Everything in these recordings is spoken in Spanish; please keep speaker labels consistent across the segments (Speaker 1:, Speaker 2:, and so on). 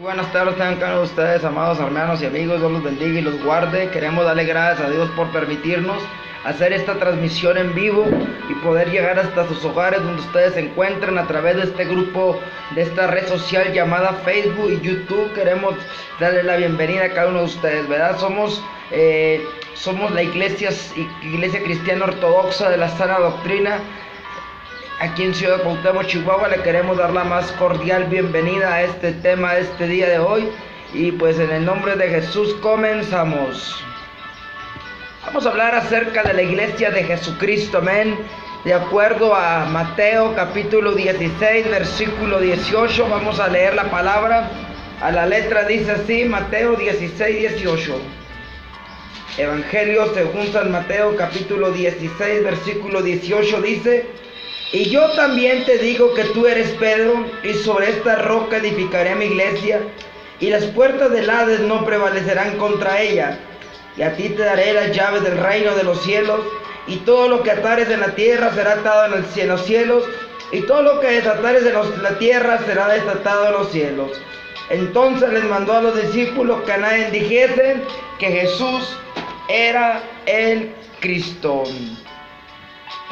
Speaker 1: Buenas tardes, tengan cada uno de ustedes, amados hermanos y amigos. Dios los bendiga y los guarde. Queremos darle gracias a Dios por permitirnos hacer esta transmisión en vivo y poder llegar hasta sus hogares donde ustedes se encuentren a través de este grupo, de esta red social llamada Facebook y YouTube. Queremos darle la bienvenida a cada uno de ustedes, ¿verdad? Somos la iglesia cristiana ortodoxa de la sana doctrina. Aquí en Ciudad Cuauhtémoc, Chihuahua, le queremos dar la más cordial bienvenida a este tema, este día de hoy. Y pues en el nombre de Jesús comenzamos. Vamos a hablar acerca de la iglesia de Jesucristo, amén. De acuerdo a Mateo capítulo 16, versículo 18, vamos a leer la palabra. A la letra dice así, Mateo 16, 18. Evangelio según San Mateo capítulo 16, versículo 18 dice: Y yo también te digo que tú eres Pedro, y sobre esta roca edificaré mi iglesia, y las puertas del Hades no prevalecerán contra ella. Y a ti te daré las llaves del reino de los cielos, y todo lo que atares en la tierra será atado en los cielos, y todo lo que desatares en la tierra será desatado en los cielos. Entonces les mandó a los discípulos que a nadie dijesen que Jesús era el Cristo.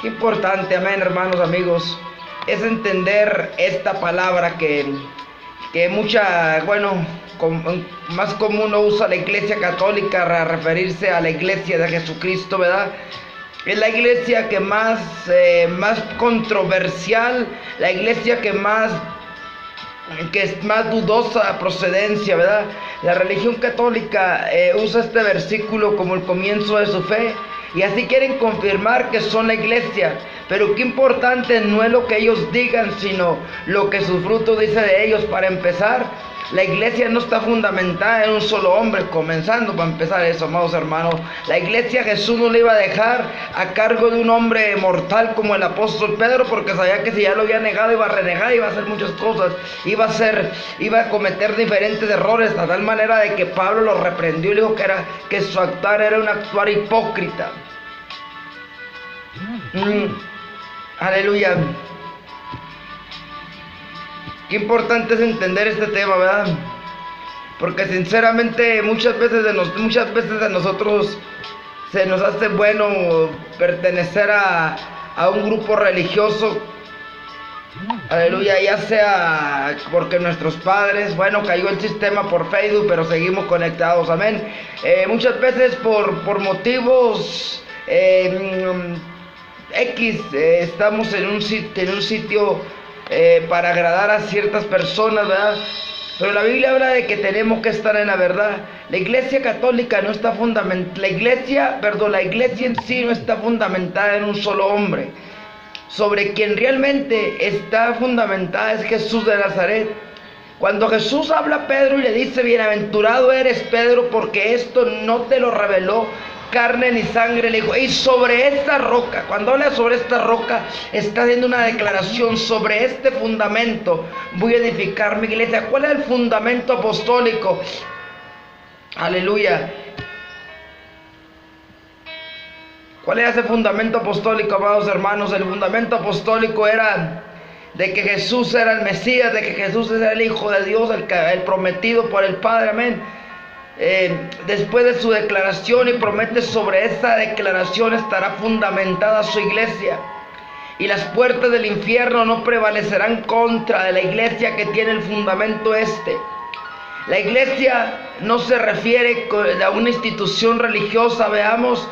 Speaker 1: Qué importante, amén, hermanos, amigos, es entender esta palabra que más común lo usa la iglesia católica para referirse a la iglesia de Jesucristo, ¿verdad? Es la iglesia que más controversial, la iglesia que es más dudosa procedencia, ¿verdad? La religión católica usa este versículo como el comienzo de su fe, y así quieren confirmar que son la iglesia. Pero qué importante no es lo que ellos digan, sino lo que su fruto dice de ellos. Para empezar, la iglesia no está fundamentada en un solo hombre, comenzando para empezar eso, amados hermanos. La iglesia Jesús no le iba a dejar a cargo de un hombre mortal como el apóstol Pedro, porque sabía que si ya lo había negado iba a renegar, iba a hacer muchas cosas, iba a cometer diferentes errores, a tal manera de que Pablo lo reprendió y le dijo que su actuar era un actuar hipócrita. Aleluya. Qué importante es entender este tema, ¿verdad? Porque sinceramente muchas veces a nosotros se nos hace bueno pertenecer a un grupo religioso. Aleluya, ya sea porque nuestros padres, cayó el sistema por Facebook, pero seguimos conectados, amén. Muchas veces por motivos estamos en un sitio para agradar a ciertas personas, ¿verdad? Pero la Biblia habla de que tenemos que estar en la verdad. La iglesia católica no está la iglesia en sí no está fundamentada en un solo hombre. Sobre quien realmente está fundamentada es Jesús de Nazaret. Cuando Jesús habla a Pedro y le dice: bienaventurado eres Pedro, porque esto no te lo reveló carne ni sangre, le dijo, y sobre esta roca, cuando habla sobre esta roca, está haciendo una declaración: sobre este fundamento voy a edificar mi iglesia. ¿Cuál es el fundamento apostólico? Aleluya. ¿Cuál era ese fundamento apostólico, amados hermanos? El fundamento apostólico era de que Jesús era el Mesías, de que Jesús era el Hijo de Dios, el prometido por el Padre, amén. Después de su declaración, y promete sobre esa declaración estará fundamentada su iglesia, y las puertas del infierno no prevalecerán contra de la iglesia que tiene el fundamento este. La iglesia no se refiere a una institución religiosa. Veamos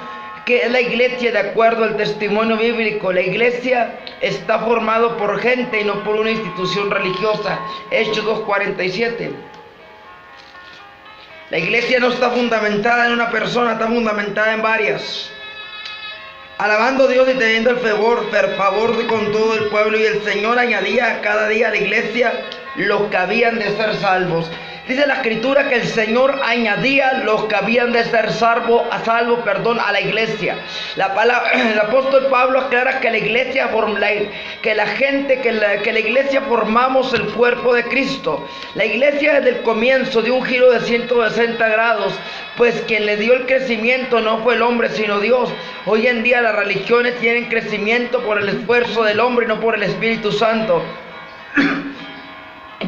Speaker 1: que es la iglesia de acuerdo al testimonio bíblico. La iglesia está formado por gente y no por una institución religiosa. Hechos 2:47. La iglesia no está fundamentada en una persona, está fundamentada en varias. Alabando a Dios y teniendo el favor con todo el pueblo, y el Señor añadía cada día a la iglesia los que habían de ser salvos. Dice la escritura que el Señor añadía los que habían de ser salvos a la iglesia. El apóstol Pablo aclara que la iglesia, que la iglesia formamos el cuerpo de Cristo. La iglesia desde el comienzo dio un giro de 160 grados, pues quien le dio el crecimiento no fue el hombre sino Dios. Hoy en día las religiones tienen crecimiento por el esfuerzo del hombre y no por el Espíritu Santo.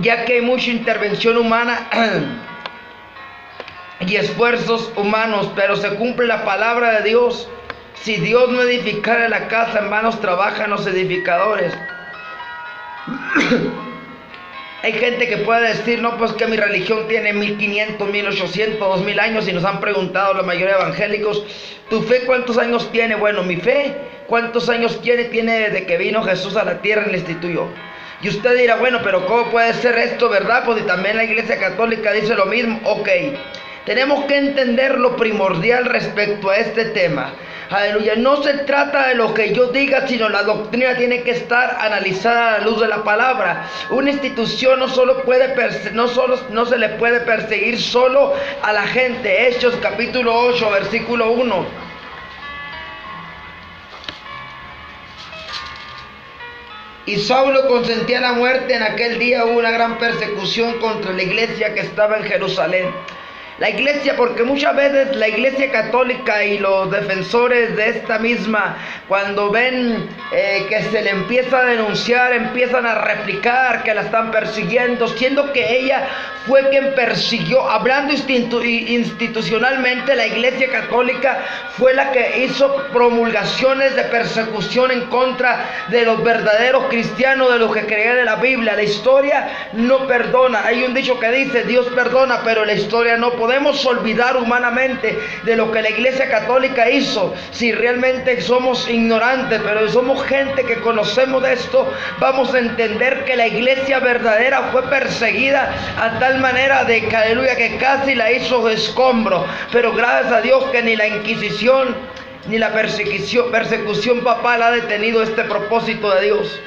Speaker 1: ya que hay mucha intervención humana y esfuerzos humanos, pero se cumple la palabra de Dios. Si Dios no edificara la casa, en vano trabajan los edificadores. Hay gente que puede decir, no, pues que mi religión tiene 1500, 1800, 2000 años, y nos han preguntado la mayoría de evangélicos, ¿tu fe cuántos años tiene? Bueno, mi fe, ¿cuántos años tiene? Tiene desde que vino Jesús a la tierra y la instituyó. Y usted dirá, bueno, pero ¿cómo puede ser esto, verdad? Pues y también la Iglesia Católica dice lo mismo. Ok, tenemos que entender lo primordial respecto a este tema. Aleluya, no se trata de lo que yo diga, sino la doctrina tiene que estar analizada a la luz de la palabra. Una institución no se le puede perseguir solo a la gente. Hechos capítulo 8, versículo 1. Y Saulo consentía la muerte. En aquel día hubo una gran persecución contra la iglesia que estaba en Jerusalén. La iglesia, porque muchas veces la iglesia católica y los defensores de esta misma, cuando ven que se le empieza a denunciar, empiezan a replicar que la están persiguiendo, siendo que ella fue quien persiguió. Hablando institucionalmente, la iglesia católica fue la que hizo promulgaciones de persecución en contra de los verdaderos cristianos, de los que creían en la Biblia. La historia no perdona. Hay un dicho que dice, Dios perdona, pero la historia no. Podemos olvidar humanamente de lo que la iglesia católica hizo si realmente somos ignorantes, pero si somos gente que conocemos de esto, vamos a entender que la iglesia verdadera fue perseguida a tal manera de que, aleluya, que casi la hizo escombro. Pero gracias a Dios que ni la Inquisición ni la persecución papal ha detenido este propósito de Dios.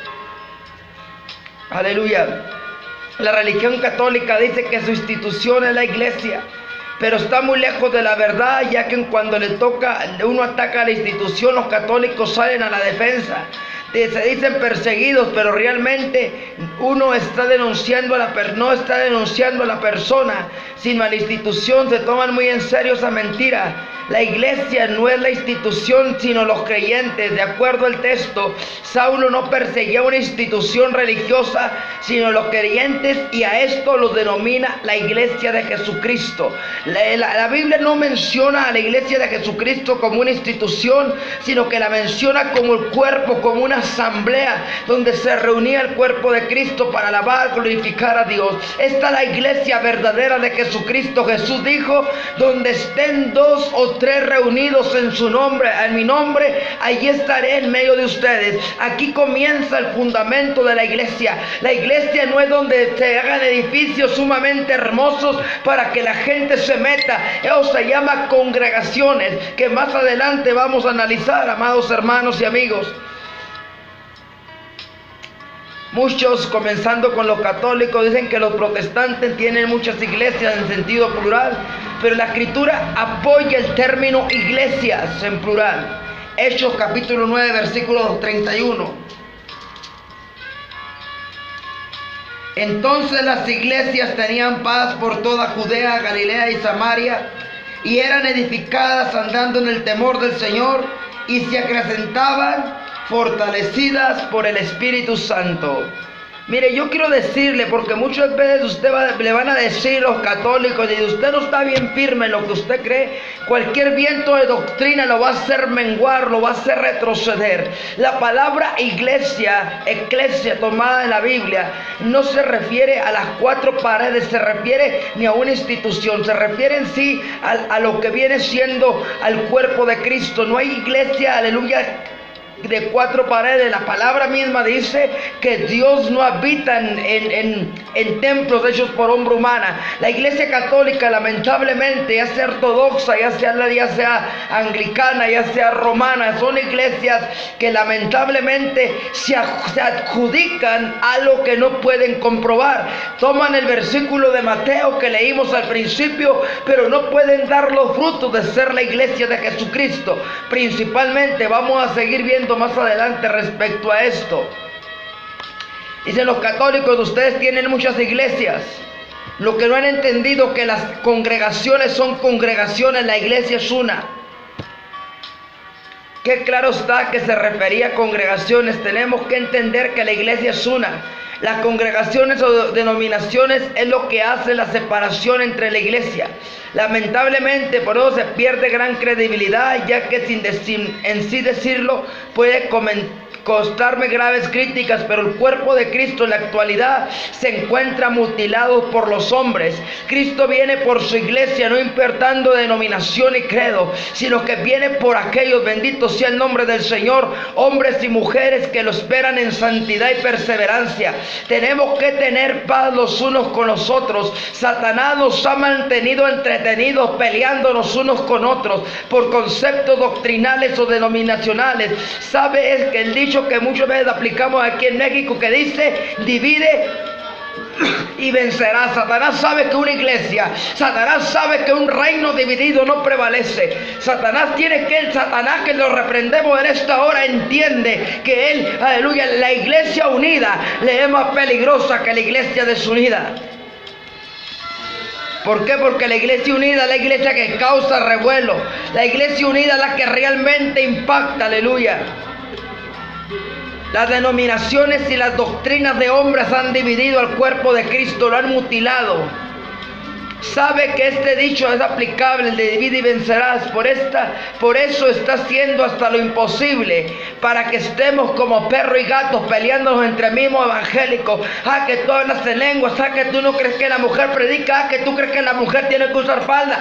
Speaker 1: Aleluya. La religión católica dice que su institución es la iglesia, pero está muy lejos de la verdad, ya que cuando uno ataca a la institución, los católicos salen a la defensa. Se dicen perseguidos, pero realmente uno está denunciando no está denunciando a la persona, sino a la institución. Se toman muy en serio esa mentira. La iglesia no es la institución, sino los creyentes. De acuerdo al texto, Saulo no perseguía una institución religiosa, sino los creyentes, y a esto los denomina la iglesia de Jesucristo. La Biblia no menciona a la iglesia de Jesucristo como una institución, sino que la menciona como el cuerpo, como una asamblea donde se reunía el cuerpo de Cristo para alabar, glorificar a Dios. Esta es la iglesia verdadera de Jesucristo. Jesús dijo, donde estén 2 o 3 reunidos en su nombre, en mi nombre, allí estaré en medio de ustedes. Aquí comienza el fundamento de la iglesia. La iglesia no es donde se hagan edificios sumamente hermosos para que la gente se meta. Eso se llama congregaciones, que más adelante vamos a analizar, amados hermanos y amigos. Muchos, comenzando con los católicos, dicen que los protestantes tienen muchas iglesias en sentido plural, pero la escritura apoya el término iglesias en plural. Hechos capítulo 9, versículo 31. Entonces las iglesias tenían paz por toda Judea, Galilea y Samaria, y eran edificadas andando en el temor del Señor, y se acrecentaban, fortalecidas por el Espíritu Santo. Mire, yo quiero decirle, porque muchas veces le van a decir los católicos, y usted no está bien firme en lo que usted cree, cualquier viento de doctrina lo va a hacer menguar, lo va a hacer retroceder. La palabra iglesia, eclesia, tomada en la Biblia, no se refiere a las 4 paredes, se refiere ni a una institución, se refiere en sí a lo que viene siendo al cuerpo de Cristo. No hay iglesia, aleluya, de 4 paredes. La palabra misma dice que Dios no habita en templos hechos por hombre humana. La iglesia católica, lamentablemente, ya sea ortodoxa, ya sea anglicana, ya sea romana, son iglesias que lamentablemente se adjudican a lo que no pueden comprobar. Toman el versículo de Mateo que leímos al principio, pero no pueden dar los frutos de ser la iglesia de Jesucristo. Principalmente, vamos a seguir viendo más adelante respecto a esto. Dicen los católicos, ustedes tienen muchas iglesias. Lo que no han entendido que las congregaciones son congregaciones, la iglesia es una. Qué claro está que se refería a congregaciones. Tenemos que entender que la iglesia es una. Las congregaciones o denominaciones es lo que hace la separación entre la iglesia. Lamentablemente por eso se pierde gran credibilidad, ya que sin en sí decirlo puede costarme graves críticas, pero el cuerpo de Cristo en la actualidad se encuentra mutilado por los hombres. Cristo viene por su iglesia, no importando denominación y credo, sino que viene por aquellos, bendito sea el nombre del Señor, hombres y mujeres que lo esperan en santidad y perseverancia. Tenemos que tener paz los unos con los otros. Satanás nos ha mantenido entretenidos peleando los unos con otros por conceptos doctrinales o denominacionales. ¿Sabe? Es que el dicho que muchas veces aplicamos aquí en México, que dice: divide y vencerá. Satanás sabe que una iglesia, Satanás sabe que un reino dividido no prevalece. Satanás que lo reprendemos en esta hora, entiende que él, aleluya, la iglesia unida le es más peligrosa que la iglesia desunida. ¿Por qué? Porque la iglesia unida es la iglesia que causa revuelo. La iglesia unida es la que realmente impacta, aleluya. Las denominaciones y las doctrinas de hombres han dividido al cuerpo de Cristo, lo han mutilado. Sabe que este dicho es aplicable, el de divide y vencerás. Por eso está haciendo hasta lo imposible para que estemos como perro y gato peleándonos entre mismos evangélicos. Que tú hablas en lenguas, que tú no crees que la mujer predica, que tú crees que la mujer tiene que usar falda,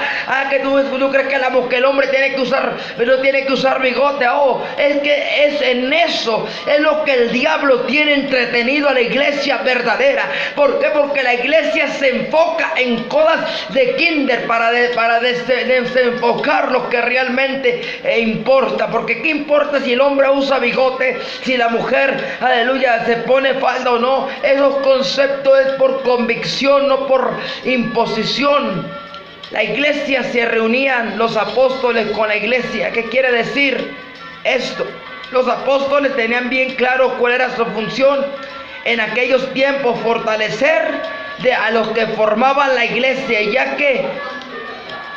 Speaker 1: que tú crees que el hombre no tiene que usar bigote. Es que es en eso, es lo que el diablo tiene entretenido a la iglesia verdadera. ¿Por qué? Porque la iglesia se enfoca en cosas de kinder para desenfocar lo que realmente importa. Porque ¿qué importa si el hombre usa bigote, si la mujer, aleluya, se pone falda o no? Esos conceptos es por convicción, no por imposición. La iglesia, se reunían los apóstoles con la iglesia. ¿Qué quiere decir esto? Los apóstoles tenían bien claro cuál era su función en aquellos tiempos: fortalecer a los que formaban la iglesia, ya que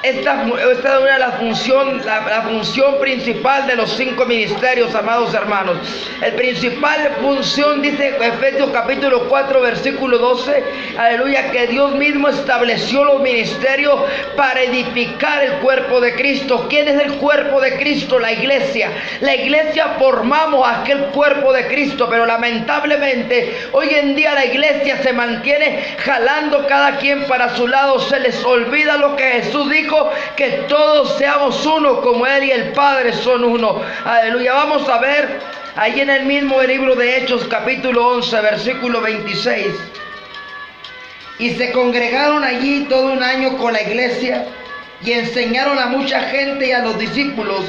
Speaker 1: esta es una de las funciones, la función principal de los 5 ministerios, amados hermanos. El principal función, dice Efesios capítulo 4 versículo 12, aleluya, que Dios mismo estableció los ministerios para edificar el cuerpo de Cristo. ¿Quién es el cuerpo de Cristo? La iglesia. La iglesia formamos aquel cuerpo de Cristo, pero lamentablemente hoy en día la iglesia se mantiene jalando cada quien para su lado. Se les olvida lo que Jesús dijo, que todos seamos uno como Él y el Padre son uno. Aleluya. Vamos a ver ahí en el mismo libro de Hechos capítulo 11 versículo 26. Y se congregaron allí todo un año con la iglesia y enseñaron a mucha gente y a los discípulos.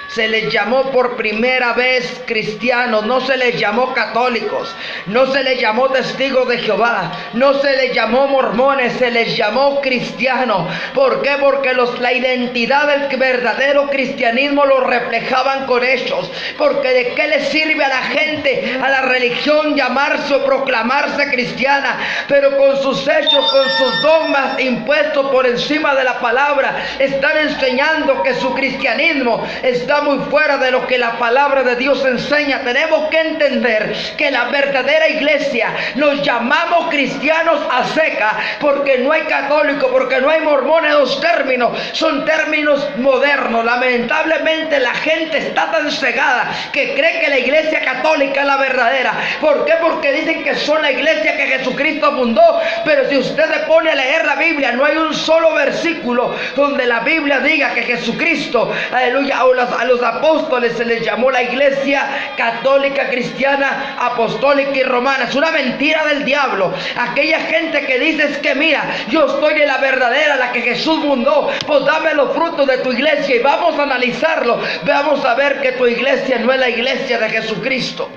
Speaker 1: Se les llamó por primera vez cristianos, no se les llamó católicos, no se les llamó testigos de Jehová, no se les llamó mormones, se les llamó cristianos. ¿Por qué? Porque la identidad del verdadero cristianismo lo reflejaban con hechos. Porque ¿de qué le sirve a la gente, a la religión, llamarse o proclamarse cristiana, pero con sus hechos, con sus dogmas impuestos por encima de la palabra, están enseñando que su cristianismo está muy fuera de lo que la palabra de Dios enseña? Tenemos que entender que la verdadera iglesia nos llamamos cristianos a seca, porque no hay católico, porque no hay mormones. Los términos son términos modernos. Lamentablemente la gente está tan cegada que cree que la iglesia católica es la verdadera. ¿Por qué? Porque dicen que son la iglesia que Jesucristo fundó, pero si usted se pone a leer la Biblia, no hay un solo versículo donde la Biblia diga que Jesucristo, aleluya, a los apóstoles se les llamó la iglesia católica, cristiana, apostólica y romana. Es una mentira del diablo. Aquella gente que dice es que mira, yo estoy en la verdadera, la que Jesús fundó, pues dame los frutos de tu iglesia y vamos a analizarlo. Vamos a ver que tu iglesia no es la iglesia de Jesucristo.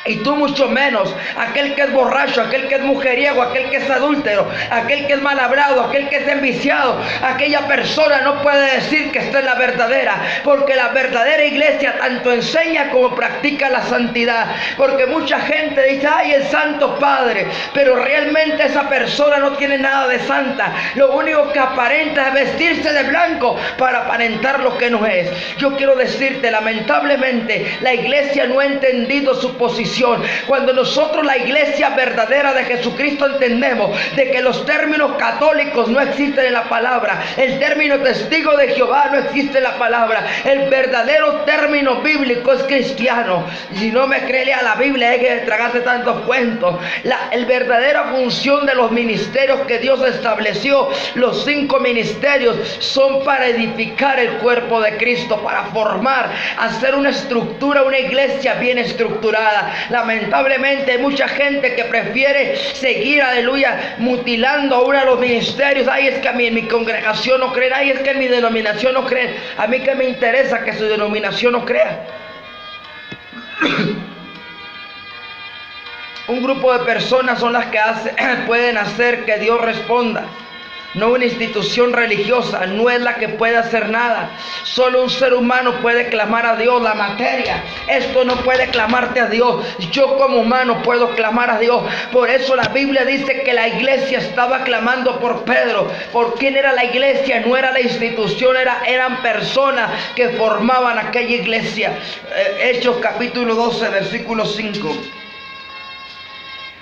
Speaker 1: Y tú mucho menos. Aquel que es borracho, aquel que es mujeriego, aquel que es adúltero, aquel que es mal hablado, aquel que es enviciado, aquella persona no puede decir que esta es la verdadera, porque la verdadera iglesia tanto enseña como practica la santidad. Porque mucha gente dice, ay, el Santo Padre, pero realmente esa persona no tiene nada de santa. Lo único que aparenta es vestirse de blanco para aparentar lo que no es. Yo quiero decirte, lamentablemente la iglesia no ha entendido su posición bendición. Cuando nosotros, la iglesia verdadera de Jesucristo, entendemos de que los términos católicos no existen en la palabra, el término testigo de Jehová no existe en la palabra, el verdadero término bíblico es cristiano. Si no me cree, a la Biblia, hay que tragarse tantos cuentos. La verdadera función de los ministerios que Dios estableció, los 5 ministerios, son para edificar el cuerpo de Cristo, para formar, hacer una estructura, una iglesia bien estructurada. Lamentablemente hay mucha gente que prefiere seguir, aleluya, mutilando a uno de los ministerios. Ay, es que a mí en mi congregación no creen, ay, es que en mi denominación no creen. A mí que me interesa que su denominación no crea. Un grupo de personas son las que pueden hacer que Dios responda. No una institución religiosa, no es la que puede hacer nada. Solo un ser humano puede clamar a Dios, la materia. Esto no puede clamarte a Dios. Yo como humano puedo clamar a Dios. Por eso la Biblia dice que la iglesia estaba clamando por Pedro. ¿Por quién era la iglesia? No era la institución, eran personas que formaban aquella iglesia. Hechos capítulo 12, versículo 5.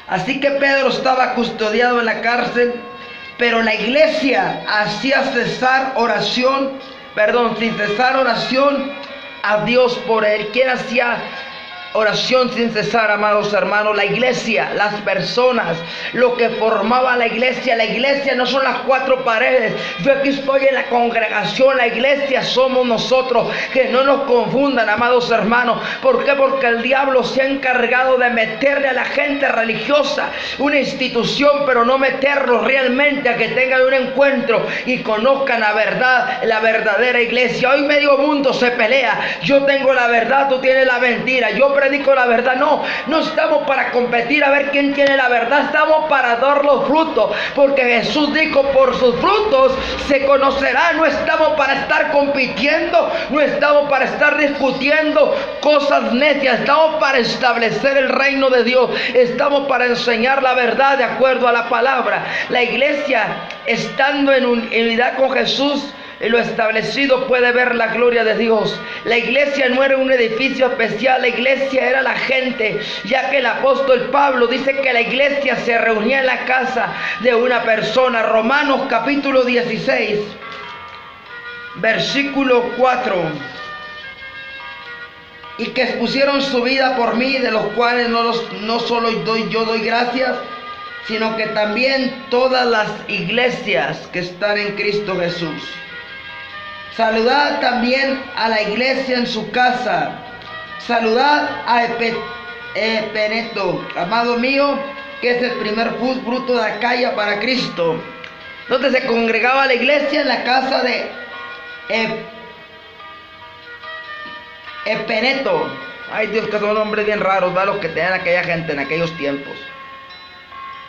Speaker 1: Así que Pedro estaba custodiado en la cárcel, pero la iglesia hacía sin cesar oración a Dios por él. ¿Quién hacía oración sin cesar, amados hermanos? La iglesia, las personas, lo que formaba la iglesia. La iglesia no son las 4 paredes. Yo aquí estoy en la congregación. La iglesia somos nosotros. Que no nos confundan, amados hermanos. ¿Por qué? Porque el diablo se ha encargado de meterle a la gente religiosa una institución, pero no meterlos realmente a que tengan un encuentro y conozcan la verdad, la verdadera iglesia. Hoy medio mundo se pelea. Yo tengo la verdad, tú tienes la mentira. Yo predico la verdad. No estamos para competir a ver quién tiene la verdad. Estamos para dar los frutos, porque Jesús dijo: por sus frutos se conocerá. No estamos para estar compitiendo, no estamos para estar discutiendo cosas necias. Estamos para establecer el reino de Dios. Estamos para enseñar la verdad de acuerdo a la palabra. La iglesia, estando en unidad con Jesús, lo establecido, puede ver la gloria de Dios. La iglesia no era un edificio especial, la iglesia era la gente, ya que el apóstol Pablo dice que la iglesia se reunía en la casa de una persona. Romanos capítulo 16, versículo 4. Y que expusieron su vida por mí, de los cuales no solo doy gracias, sino que también todas las iglesias que están en Cristo Jesús. Saludad también a la iglesia en su casa. Saludad a Epeneto, amado mío, que es el primer fruto de Acaya para Cristo. Donde se congregaba la iglesia, en la casa de Epeneto. Ay, Dios, que son nombres bien raros, ¿verdad? Los que tenían aquella gente en aquellos tiempos.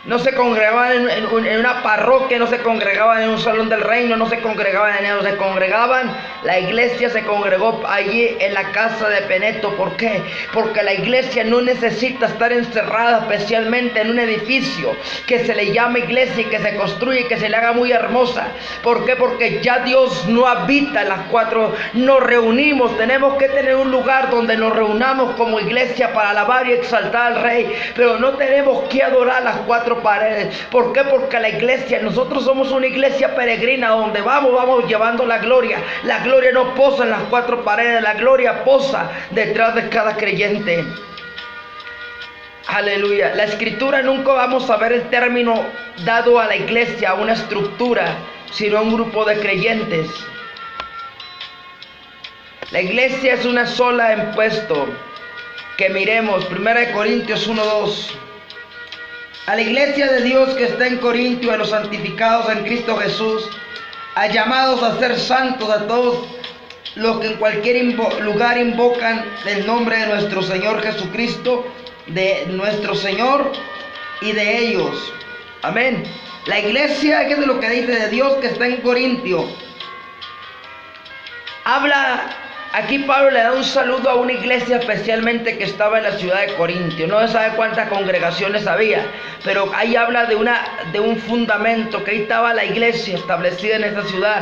Speaker 1: No se congregaban en una parroquia, no se congregaban en un salón del reino, no se congregaban en ellos, se congregaban. La iglesia se congregó allí en la casa de Epeneto. ¿Por qué? Porque la iglesia no necesita estar encerrada especialmente en un edificio que se le llama iglesia y que se construye y que se le haga muy hermosa. ¿Por qué? Porque ya Dios no habita en las 4. Nos reunimos, tenemos que tener un lugar donde nos reunamos como iglesia para alabar y exaltar al Rey, pero no tenemos que adorar las 4 paredes. ¿Por qué? Porque la iglesia, nosotros somos una iglesia peregrina, donde vamos llevando la gloria. La gloria no posa en las 4 paredes, la gloria posa detrás de cada creyente. Aleluya. La escritura, nunca vamos a ver el término dado a la iglesia, a una estructura, sino a un grupo de creyentes. La iglesia es una sola en puesto. Que miremos 1 Corintios 1:2. A la iglesia de Dios que está en Corintio, a los santificados en Cristo Jesús, a llamados a ser santos, a todos los que en cualquier lugar invocan el nombre de nuestro Señor Jesucristo, de nuestro Señor y de ellos. Amén. La iglesia, ¿qué es lo que dice de Dios que está en Corintio? Aquí Pablo le da un saludo a una iglesia especialmente que estaba en la ciudad de Corintio. No se sabe cuántas congregaciones había, pero ahí habla de un fundamento, que ahí estaba la iglesia establecida en esa ciudad.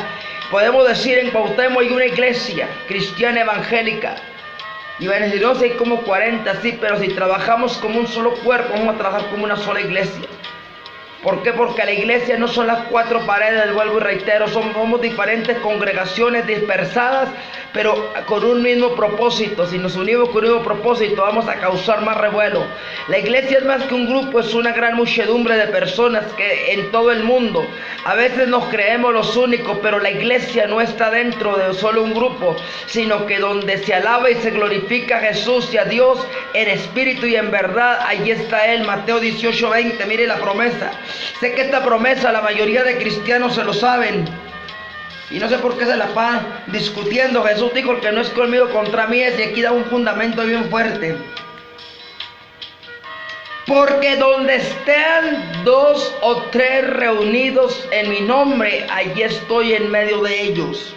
Speaker 1: Podemos decir en Cuauhtémoc hay una iglesia cristiana evangélica. Y van a decir, no, si hay como 40, sí, pero si trabajamos como un solo cuerpo, vamos a trabajar como una sola iglesia. ¿Por qué? Porque la iglesia no son las 4 paredes, vuelvo y reitero, somos diferentes congregaciones dispersadas, pero con un mismo propósito. Si nos unimos con un mismo propósito, vamos a causar más revuelo. La iglesia es más que un grupo, es una gran muchedumbre de personas que en todo el mundo. A veces nos creemos los únicos, pero la iglesia no está dentro de solo un grupo, sino que donde se alaba y se glorifica a Jesús y a Dios en espíritu y en verdad, ahí está Él. Mateo 18:20, mire la promesa. Sé que esta promesa la mayoría de cristianos se lo saben y no sé por qué se la pasan discutiendo. Jesús dijo, el que no es conmigo contra mí es, y aquí da un fundamento bien fuerte. Porque donde estén 2 o 3 reunidos en mi nombre, allí estoy en medio de ellos.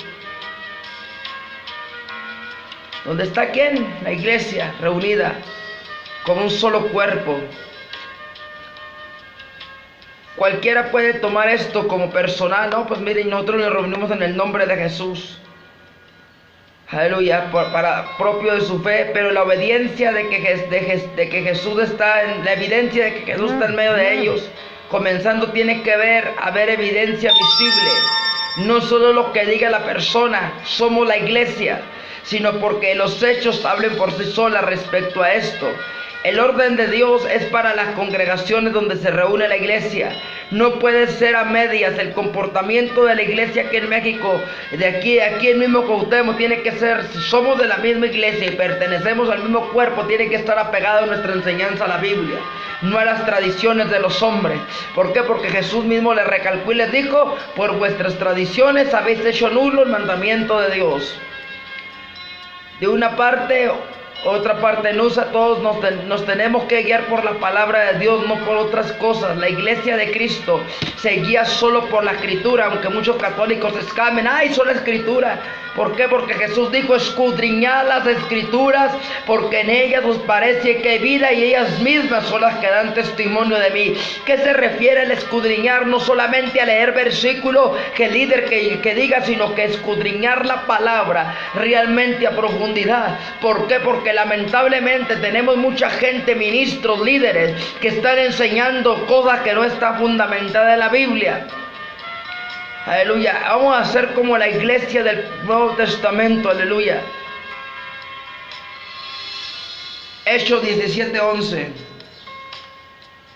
Speaker 1: ¿Dónde está quién? La iglesia reunida como un solo cuerpo. Cualquiera puede tomar esto como personal, ¿no? Pues miren, nosotros nos reunimos en el nombre de Jesús. Aleluya, para propio de su fe, pero la obediencia de que Jesús está en la evidencia de que Jesús está en medio de ellos, comenzando tiene que haber evidencia visible. No solo lo que diga la persona, somos la iglesia, sino porque los hechos hablen por sí solas respecto a esto. El orden de Dios es para las congregaciones donde se reúne la iglesia. No puede ser a medias. El comportamiento de la iglesia aquí en México, de aquí el mismo Cuauhtémoc, tiene que ser, si somos de la misma iglesia y pertenecemos al mismo cuerpo, tiene que estar apegado a nuestra enseñanza a la Biblia, no a las tradiciones de los hombres. ¿Por qué? Porque Jesús mismo les recalcó y les dijo, por vuestras tradiciones habéis hecho nulo el mandamiento de Dios. De una parte, otra parte no usa, todos nos tenemos que guiar por la palabra de Dios, no por otras cosas. La iglesia de Cristo se guía solo por la escritura, aunque muchos católicos escamen, ¡ay, solo escritura! ¿Por qué? Porque Jesús dijo, escudriñad las escrituras, porque en ellas os parece que hay vida y ellas mismas son las que dan testimonio de mí. ¿Qué se refiere al escudriñar? No solamente a leer versículo que el líder que diga, sino que escudriñar la palabra realmente a profundidad. ¿Por qué? Porque lamentablemente tenemos mucha gente, ministros, líderes, que están enseñando cosas que no están fundamentadas en la Biblia. Aleluya, vamos a ser como la iglesia del Nuevo Testamento, aleluya. Hechos 17:11.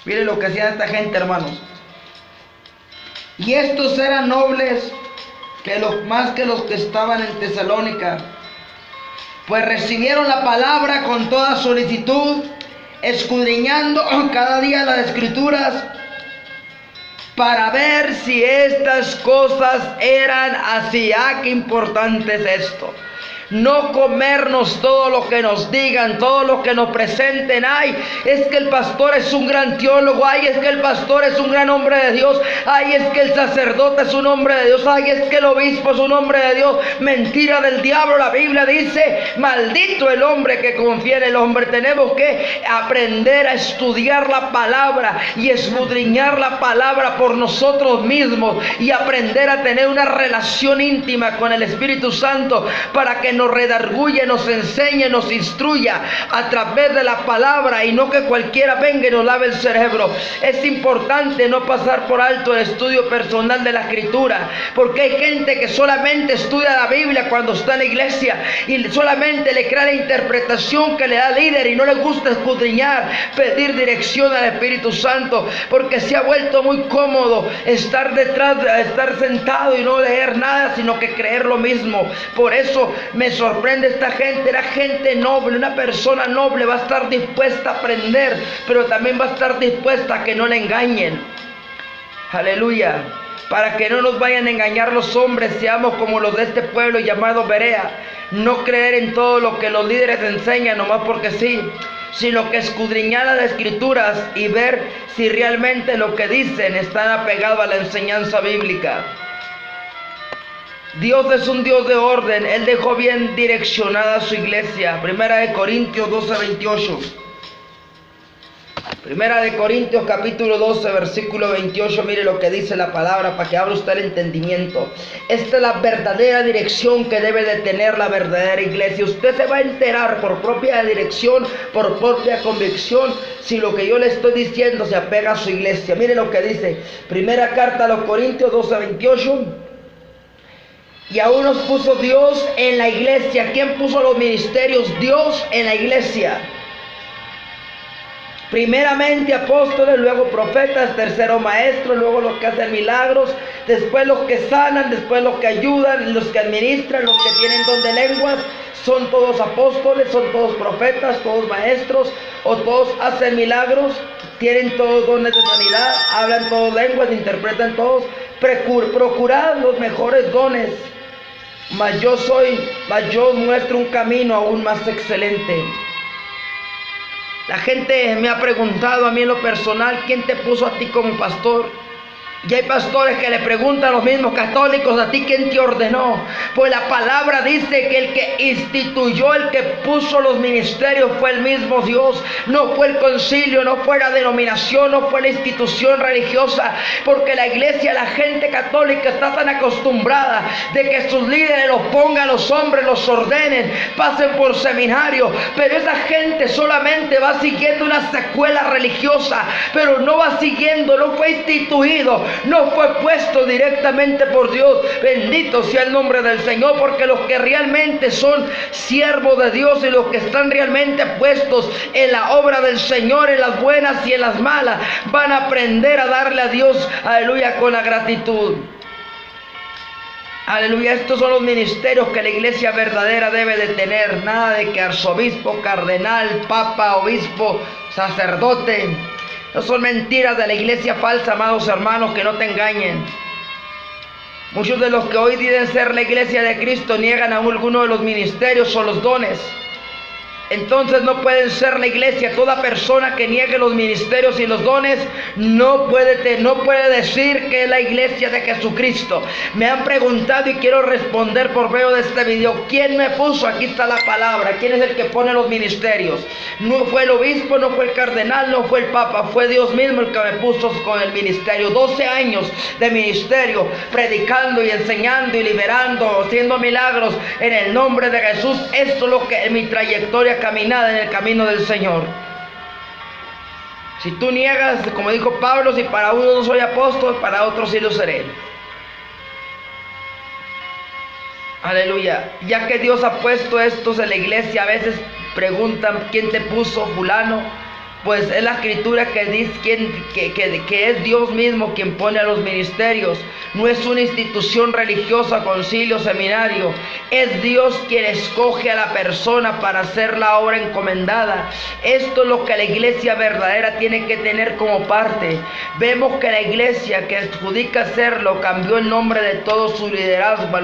Speaker 1: Miren lo que hacía esta gente, hermanos. Y estos eran nobles más que los que estaban en Tesalónica, pues recibieron la palabra con toda solicitud, escudriñando cada día las escrituras, para ver si estas cosas eran así. Ah, qué importante es esto. No comernos todo lo que nos digan, todo lo que nos presenten. Ay, es que el pastor es un gran teólogo. Ay, es que el pastor es un gran hombre de Dios. Ay, es que el sacerdote es un hombre de Dios. Ay, es que el obispo es un hombre de Dios. Mentira del diablo. La Biblia dice, maldito el hombre que confía en el hombre. Tenemos que aprender a estudiar la palabra y escudriñar la palabra por nosotros mismos y aprender a tener una relación íntima con el Espíritu Santo para que nos redarguye, nos enseñe, nos instruya a través de la palabra, y no que cualquiera venga y nos lave el cerebro. Es importante no pasar por alto el estudio personal de la escritura, porque hay gente que solamente estudia la Biblia cuando está en la iglesia y solamente le crea la interpretación que le da el líder y no le gusta escudriñar, pedir dirección al Espíritu Santo, porque se ha vuelto muy cómodo estar sentado y no leer nada, sino que creer lo mismo. Por eso me sorprende esta gente. Era gente noble. Una persona noble va a estar dispuesta a aprender, pero también va a estar dispuesta a que no le engañen. Aleluya. Para que no nos vayan a engañar los hombres, seamos como los de este pueblo llamado Berea. No creer en todo lo que los líderes enseñan nomás porque sí, sino que escudriñar las escrituras y ver si realmente lo que dicen están apegados a la enseñanza bíblica. Dios es un Dios de orden. Él dejó bien direccionada a su iglesia. Primera de Corintios 12:28. Primera de Corintios capítulo 12 versículo 28, mire lo que dice la palabra para que abra usted el entendimiento. Esta es la verdadera dirección que debe de tener la verdadera iglesia. Usted se va a enterar por propia dirección, por propia convicción, si lo que yo le estoy diciendo se apega a su iglesia. Mire lo que dice, primera carta a los Corintios 12, 28. Y aún nos puso Dios en la iglesia. ¿Quién puso los ministerios? Dios en la iglesia. Primeramente apóstoles, luego profetas, tercero maestros, luego los que hacen milagros, después los que sanan, después los que ayudan, los que administran, los que tienen don de lenguas. Son todos apóstoles, son todos profetas, todos maestros, o todos hacen milagros, tienen todos dones de sanidad, hablan todas lenguas, interpretan todos. Procurad los mejores dones, mas yo os muestro un camino aún más excelente. La gente me ha preguntado a mí en lo personal, ¿quién te puso a ti como pastor? Y hay pastores que le preguntan a los mismos católicos, ¿a ti quién te ordenó? Pues la palabra dice que el que instituyó, el que puso los ministerios fue el mismo Dios. No fue el concilio, no fue la denominación, no fue la institución religiosa. Porque la iglesia, la gente católica está tan acostumbrada de que sus líderes los pongan los hombres, los ordenen, pasen por seminario. Pero esa gente solamente va siguiendo una secuela religiosa, pero no va siguiendo, no fue instituido, no fue puesto directamente por Dios. Bendito sea el nombre del Señor, porque los que realmente son siervos de Dios y los que están realmente puestos en la obra del Señor, en las buenas y en las malas, van a aprender a darle a Dios, aleluya, con la gratitud. Aleluya, estos son los ministerios que la iglesia verdadera debe de tener. Nada de que arzobispo, cardenal, papa, obispo, sacerdote. No son mentiras de la iglesia falsa, amados hermanos, que no te engañen. Muchos de los que hoy dicen ser la iglesia de Cristo niegan a alguno de los ministerios o los dones. Entonces no pueden ser la iglesia. Toda persona que niegue los ministerios y los dones no puede decir que es la iglesia de Jesucristo. Me han preguntado y quiero responder por medio de este video. ¿Quién me puso? Aquí está la palabra. ¿Quién es el que pone los ministerios? No fue el obispo, no fue el cardenal, no fue el papa. Fue Dios mismo el que me puso con el ministerio. 12 años de ministerio, predicando y enseñando y liberando, haciendo milagros en el nombre de Jesús. Esto es lo que es mi trayectoria caminada en el camino del Señor. Si tú niegas, como dijo Pablo, si para uno no soy apóstol, para otros sí lo seré. Aleluya. Ya que Dios ha puesto estos en la iglesia, a veces preguntan ¿quién te puso fulano? Pues es la escritura que dice que es Dios mismo quien pone a los ministerios. No es una institución religiosa, concilio, seminario. Es Dios quien escoge a la persona para hacer la obra encomendada. Esto es lo que la iglesia verdadera tiene que tener como parte. Vemos que la iglesia que adjudica hacerlo cambió el nombre de todo su liderazgo.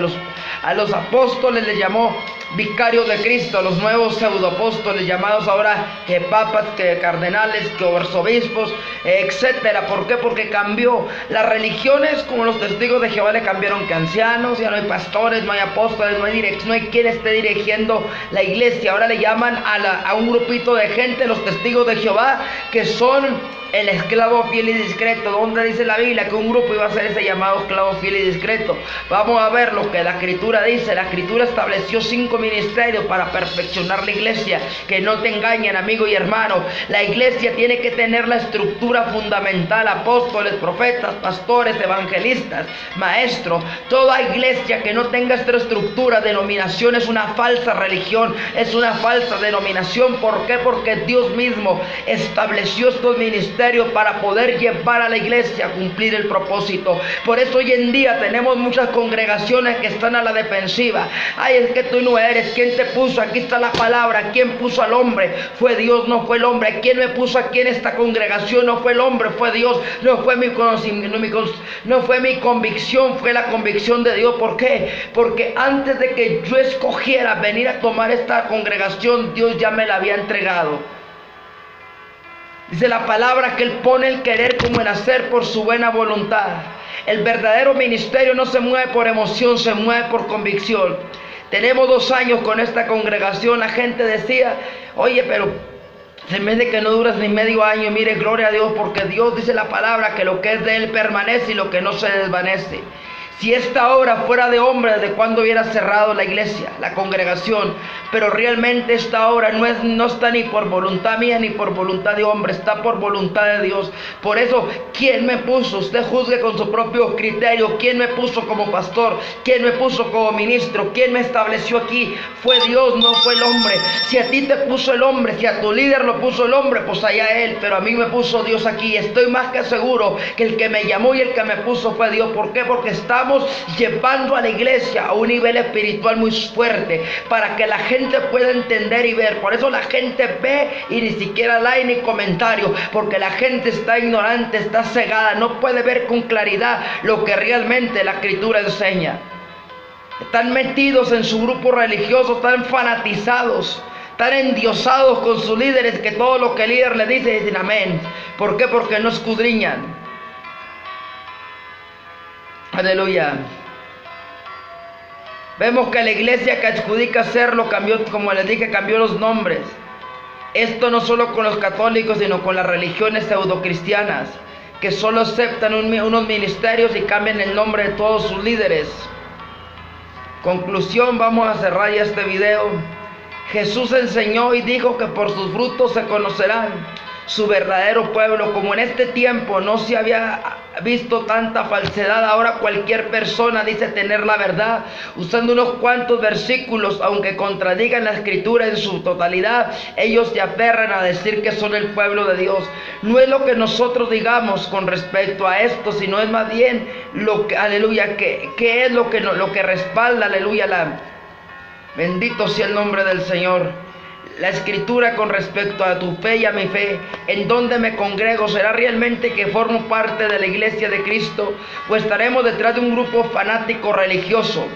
Speaker 1: A los apóstoles les llamó vicarios de Cristo, a los nuevos pseudoapóstoles llamados ahora que papas, que cardenales, que arzobispos, etcétera. ¿Por qué? Porque cambió. Las religiones, como los testigos de Jehová, le cambiaron que ancianos, ya no hay pastores, no hay apóstoles, no hay quien esté dirigiendo la iglesia. Ahora le llaman a un grupito de gente, los testigos de Jehová, que son el esclavo fiel y discreto. ¿Dónde dice la Biblia que un grupo iba a ser ese llamado esclavo fiel y discreto? Vamos a ver lo que la escritura dice. La escritura estableció 5 ministerios para perfeccionar la iglesia. Que no te engañen, amigo y hermano. La iglesia tiene que tener la estructura fundamental: apóstoles, profetas, pastores, evangelistas, maestros. Toda iglesia que no tenga esta estructura, denominación, es una falsa religión, es una falsa denominación. ¿Por qué? Porque Dios mismo estableció estos ministerios para poder llevar a la iglesia a cumplir el propósito. Por eso hoy en día tenemos muchas congregaciones que están a la defensiva. Ay, es que tú no eres. ¿Quién te puso? Aquí está la palabra. ¿Quién puso al hombre? Fue Dios, no fue el hombre. ¿Quién me puso aquí en esta congregación? No fue el hombre, fue Dios. No fue mi conocimiento, no fue mi convicción, fue la convicción de Dios. ¿Por qué? Porque antes de que yo escogiera venir a tomar esta congregación, Dios ya me la había entregado. Dice la palabra que Él pone el querer como el hacer por su buena voluntad. El verdadero ministerio no se mueve por emoción, se mueve por convicción. Tenemos 2 años con esta congregación. La gente decía, oye, pero Se me dice que no duras ni medio año. Mire, gloria a Dios, porque Dios dice la palabra que lo que es de Él permanece y lo que no se desvanece. Si esta obra fuera de hombre, ¿desde cuándo hubiera cerrado la iglesia, la congregación? Pero realmente esta obra no está ni por voluntad mía ni por voluntad de hombre, está por voluntad de Dios. Por eso, ¿quién me puso? Usted juzgue con su propio criterio. ¿Quién me puso como pastor? ¿Quién me puso como ministro? ¿Quién me estableció aquí? Fue Dios, no fue el hombre. Si a ti te puso el hombre, si a tu líder lo puso el hombre, pues allá él. Pero a mí me puso Dios aquí. Estoy más que seguro que el que me llamó y el que me puso fue Dios. ¿Por qué? Porque estamos llevando a la iglesia a un nivel espiritual muy fuerte para que la gente pueda entender y ver. Por eso la gente ve y ni siquiera like ni comentario, porque la gente está ignorante, está cegada, no puede ver con claridad lo que realmente la escritura enseña. Están metidos en su grupo religioso, están fanatizados, están endiosados con sus líderes, que todo lo que el líder le dice dicen amén. ¿Por qué? Porque no escudriñan. Aleluya. Vemos que la iglesia que adjudica serlo cambió, como les dije, cambió los nombres. Esto no solo con los católicos, sino con las religiones pseudocristianas, que solo aceptan unos ministerios y cambian el nombre de todos sus líderes. Conclusión, vamos a cerrar ya este video. Jesús enseñó y dijo que por sus frutos se conocerán su verdadero pueblo. Como en este tiempo no se había visto tanta falsedad, ahora cualquier persona dice tener la verdad, usando unos cuantos versículos, aunque contradigan la escritura en su totalidad, ellos se aferran a decir que son el pueblo de Dios. No es lo que nosotros digamos con respecto a esto, sino es más bien lo que, aleluya, que es lo que respalda, aleluya, bendito sea el nombre del Señor. La escritura con respecto a tu fe y a mi fe, en donde me congrego, ¿será realmente que formo parte de la iglesia de Cristo? ¿O estaremos detrás de un grupo fanático religioso?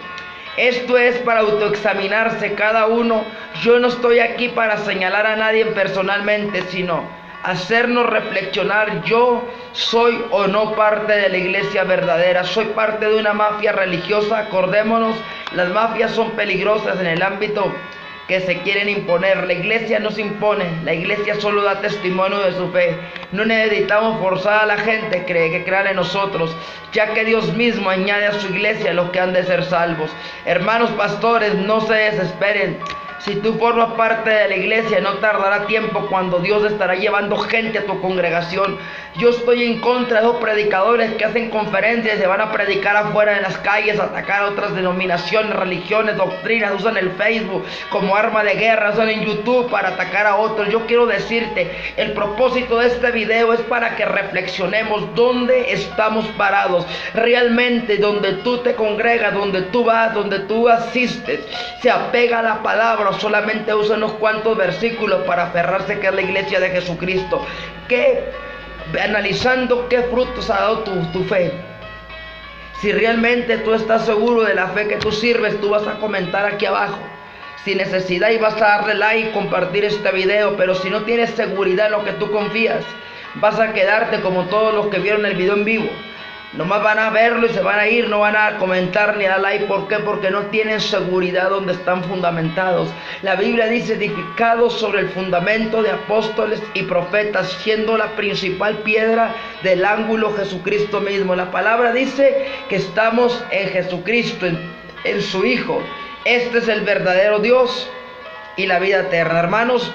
Speaker 1: Esto es para autoexaminarse cada uno. Yo no estoy aquí para señalar a nadie personalmente, sino hacernos reflexionar. Yo soy o no parte de la iglesia verdadera, soy parte de una mafia religiosa. Acordémonos, las mafias son peligrosas en el ámbito que se quieren imponer. La iglesia no se impone, la iglesia solo da testimonio de su fe. No necesitamos forzar a la gente que crean en nosotros, ya que Dios mismo añade a su iglesia los que han de ser salvos. Hermanos pastores, no se desesperen. Si tú formas parte de la iglesia, no tardará tiempo cuando Dios estará llevando gente a tu congregación. Yo estoy en contra de esos predicadores que hacen conferencias y se van a predicar afuera en las calles, atacar a otras denominaciones, religiones, doctrinas, usan el Facebook como arma de guerra, usan en YouTube para atacar a otros. Yo quiero decirte, el propósito de este video es para que reflexionemos dónde estamos parados. Realmente donde tú te congregas, donde tú vas, donde tú asistes, se apega a la palabra, solamente usa unos cuantos versículos para aferrarse que es la iglesia de Jesucristo. Analizando qué frutos ha dado tu fe. Si realmente tú estás seguro de la fe que tú sirves, tú vas a comentar aquí abajo sin necesidad y vas a darle like y compartir este video. Pero si no tienes seguridad en lo que tú confías, vas a quedarte como todos los que vieron el video en vivo. Nomás van a verlo y se van a ir, no van a comentar ni a dar like. ¿Por qué? Porque no tienen seguridad donde están fundamentados. La Biblia dice edificados sobre el fundamento de apóstoles y profetas, siendo la principal piedra del ángulo Jesucristo mismo. La palabra dice que estamos en Jesucristo, en su Hijo. Este es el verdadero Dios y la vida eterna. Hermanos,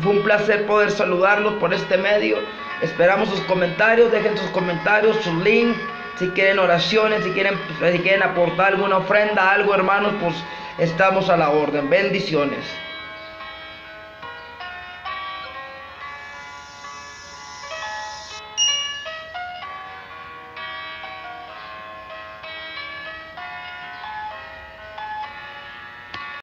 Speaker 1: fue un placer poder saludarlos por este medio. Esperamos sus comentarios, dejen sus comentarios, sus links, si quieren oraciones, si quieren aportar alguna ofrenda, algo, hermanos, pues estamos a la orden. Bendiciones.